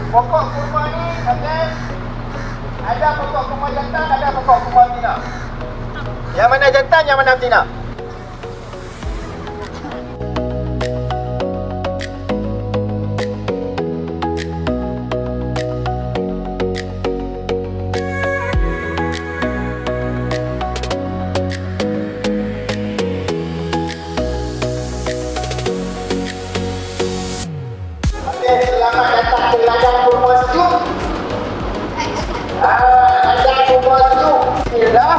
Pokok kurma ni ada pokok kurma jantan, ada pokok kurma betina. Yang mana jantan, yang mana betina? Selamat datang ke ladang kurma sejuk. Ladang kurma sejuk. Bila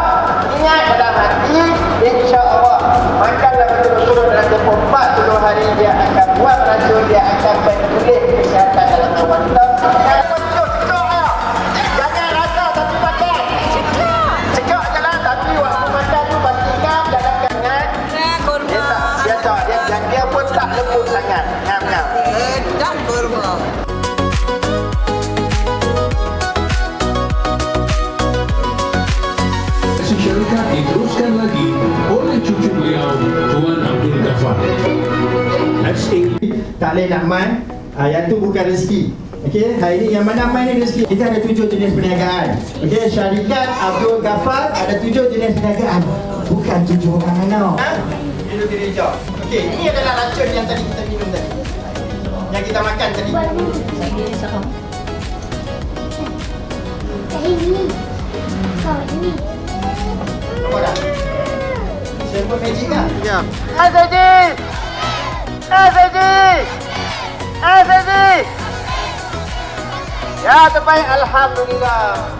ingat dalam hati, insya-Allah makanlah betul-betul dalam tempoh 40 hari dia akan buat racun, dia akan pulih kesihatan dalam wanita. Jangan rasa tapi makan. Cekak je lah, tapi waktu makan tu pastikan dalam kangan. Kurma. Biasa, dia pun tak lembut sangat. Ngam-ngam. Dan kurma. Syarikat diteruskan lagi oleh cucu beliau Tuan Abdul Ghaffar. Tak boleh nak man, yang tu bukan rezeki. Okey, hari ni yang mana man ni rezeki. Kita ada 7 jenis perniagaan. Okey, syarikat Abdul Ghaffar ada 7 jenis perniagaan. Bukan 7 orang mana. Minum diri hijau. Okey, ini adalah racun yang tadi kita minum tadi. Yang kita makan tadi. Apa dah? Siapa magic kan? Ya. SAG! Ya, terbaik. Alhamdulillah.